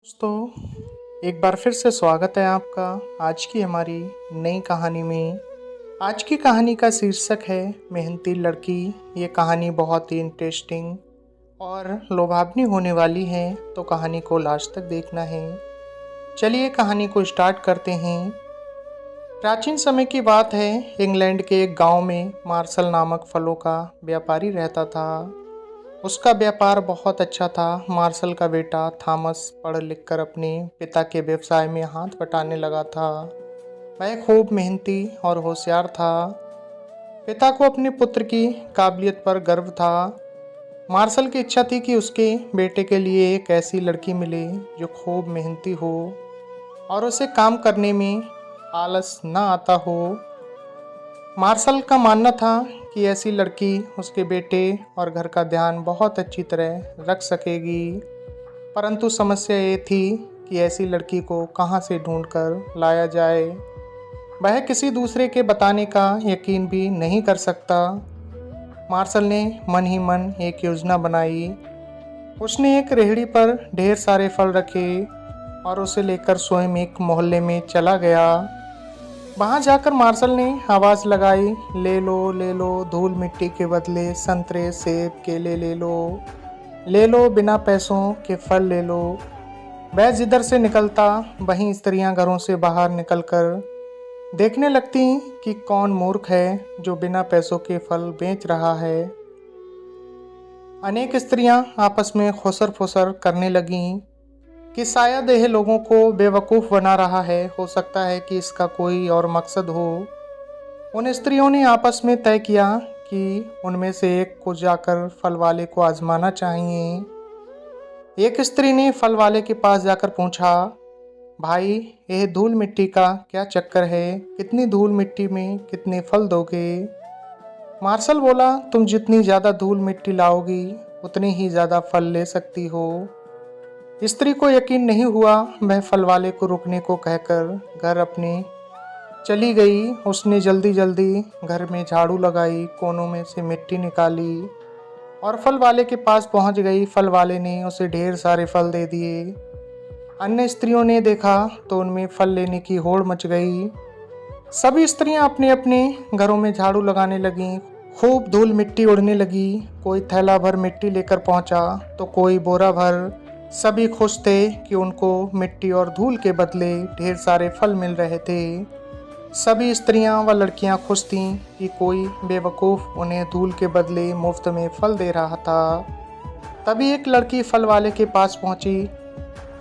दोस्तों, एक बार फिर से स्वागत है आपका आज की हमारी नई कहानी में। आज की कहानी का शीर्षक है मेहनती लड़की। ये कहानी बहुत ही इंटरेस्टिंग और लुभावनी होने वाली है, तो कहानी को लास्ट तक देखना है। चलिए कहानी को स्टार्ट करते हैं। प्राचीन समय की बात है, इंग्लैंड के एक गांव में मार्शल नामक फलों का व्यापारी रहता था। उसका व्यापार बहुत अच्छा था। मार्शल का बेटा थॉमस पढ़ लिख कर अपने पिता के व्यवसाय में हाथ बटाने लगा था। वह खूब मेहनती और होशियार था। पिता को अपने पुत्र की काबिलियत पर गर्व था। मार्शल की इच्छा थी कि उसके बेटे के लिए एक ऐसी लड़की मिले जो खूब मेहनती हो और उसे काम करने में आलस न आता हो। मार्शल का मानना था कि ऐसी लड़की उसके बेटे और घर का ध्यान बहुत अच्छी तरह रख सकेगी, परंतु समस्या ये थी कि ऐसी लड़की को कहाँ से ढूंढकर लाया जाए। वह किसी दूसरे के बताने का यकीन भी नहीं कर सकता। मार्शल ने मन ही मन एक योजना बनाई। उसने एक रेहड़ी पर ढेर सारे फल रखे और उसे लेकर स्वयं एक मोहल्ले में चला गया। वहां जाकर मार्शल ने आवाज़ लगाई, ले लो धूल मिट्टी के बदले संतरे सेब केले ले लो बिना पैसों के फल ले लो। वह जिधर से निकलता वहीं स्त्रियां घरों से बाहर निकलकर देखने लगती कि कौन मूर्ख है जो बिना पैसों के फल बेच रहा है। अनेक स्त्रियां आपस में खुसर फुसर करने लगीं कि शायद यह लोगों को बेवकूफ़ बना रहा है, हो सकता है कि इसका कोई और मकसद हो। उन स्त्रियों ने आपस में तय किया कि उनमें से एक को जाकर फल वाले को आजमाना चाहिए। एक स्त्री ने फल वाले के पास जाकर पूछा, भाई यह धूल मिट्टी का क्या चक्कर है? कितनी धूल मिट्टी में कितने फल दोगे? मार्शल बोला, तुम जितनी ज़्यादा धूल मिट्टी लाओगी उतनी ही ज़्यादा फल ले सकती हो। स्त्री को यकीन नहीं हुआ। वह फल वाले को रुकने को कहकर घर अपने चली गई। उसने जल्दी जल्दी घर में झाड़ू लगाई, कोनों में से मिट्टी निकाली और फल वाले के पास पहुंच गई। फल वाले ने उसे ढेर सारे फल दे दिए। अन्य स्त्रियों ने देखा तो उनमें फल लेने की होड़ मच गई। सभी स्त्रियां अपने अपने घरों में झाड़ू लगाने लगीं। खूब धूल मिट्टी उड़ने लगी। कोई थैला भर मिट्टी लेकर पहुंचा तो कोई बोरा भर। सभी खुश थे कि उनको मिट्टी और धूल के बदले ढेर सारे फल मिल रहे थे। सभी स्त्रियां व लड़कियां खुश थीं कि कोई बेवकूफ़ उन्हें धूल के बदले मुफ्त में फल दे रहा था। तभी एक लड़की फल वाले के पास पहुंची।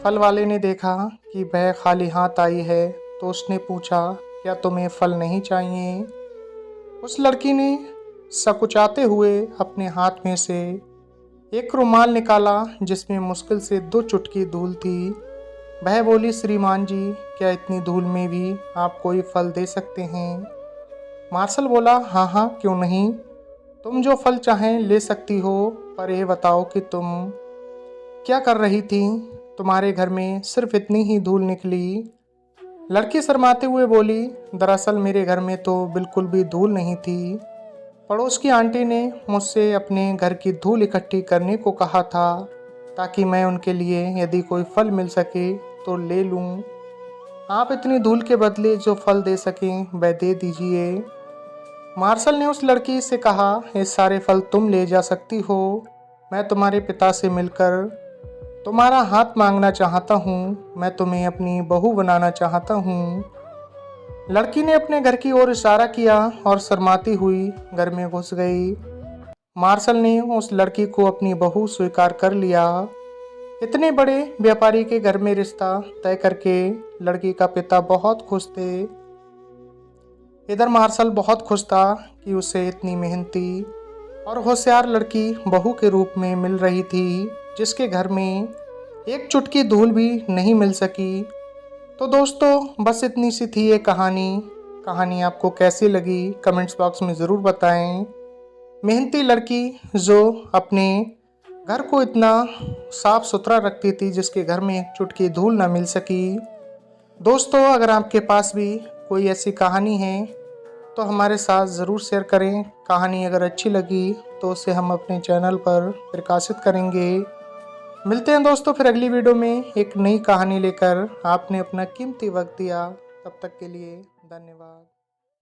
फल वाले ने देखा कि वह खाली हाथ आई है तो उसने पूछा, क्या तुम्हें फल नहीं चाहिए? उस लड़की ने सकुचाते हुए अपने हाथ में से एक रुमाल निकाला जिसमें मुश्किल से 2 चुटकी धूल थी। वह बोली, श्रीमान जी, क्या इतनी धूल में भी आप कोई फल दे सकते हैं? मार्शल बोला, हाँ हाँ क्यों नहीं, तुम जो फल चाहें ले सकती हो, पर यह बताओ कि तुम क्या कर रही थी? तुम्हारे घर में सिर्फ इतनी ही धूल निकली। लड़की शर्माते हुए बोली, दरअसल मेरे घर में तो बिल्कुल भी धूल नहीं थी। पड़ोस की आंटी ने मुझसे अपने घर की धूल इकट्ठी करने को कहा था ताकि मैं उनके लिए यदि कोई फल मिल सके तो ले लूं। आप इतनी धूल के बदले जो फल दे सकें वह दे दीजिए। मार्शल ने उस लड़की से कहा, ये सारे फल तुम ले जा सकती हो। मैं तुम्हारे पिता से मिलकर तुम्हारा हाथ मांगना चाहता हूँ। मैं तुम्हें अपनी बहू बनाना चाहता हूँ। लड़की ने अपने घर की ओर इशारा किया और शर्माती हुई घर में घुस गई। मार्शल ने उस लड़की को अपनी बहू स्वीकार कर लिया। इतने बड़े व्यापारी के घर में रिश्ता तय करके लड़की का पिता बहुत खुश थे। इधर मार्शल बहुत खुश था कि उसे इतनी मेहनती और होशियार लड़की बहू के रूप में मिल रही थी, जिसके घर में एक चुटकी धूल भी नहीं मिल सकी। तो दोस्तों, बस इतनी सी थी ये कहानी आपको कैसी लगी कमेंट्स बॉक्स में ज़रूर बताएं। मेहनती लड़की जो अपने घर को इतना साफ़ सुथरा रखती थी जिसके घर में एक चुटकी धूल ना मिल सकी। दोस्तों, अगर आपके पास भी कोई ऐसी कहानी है तो हमारे साथ ज़रूर शेयर करें। कहानी अगर अच्छी लगी तो उसे हम अपने चैनल पर प्रकाशित करेंगे। मिलते हैं दोस्तों फिर अगली वीडियो में एक नई कहानी लेकर। आपने अपना कीमती वक्त दिया, तब तक के लिए धन्यवाद।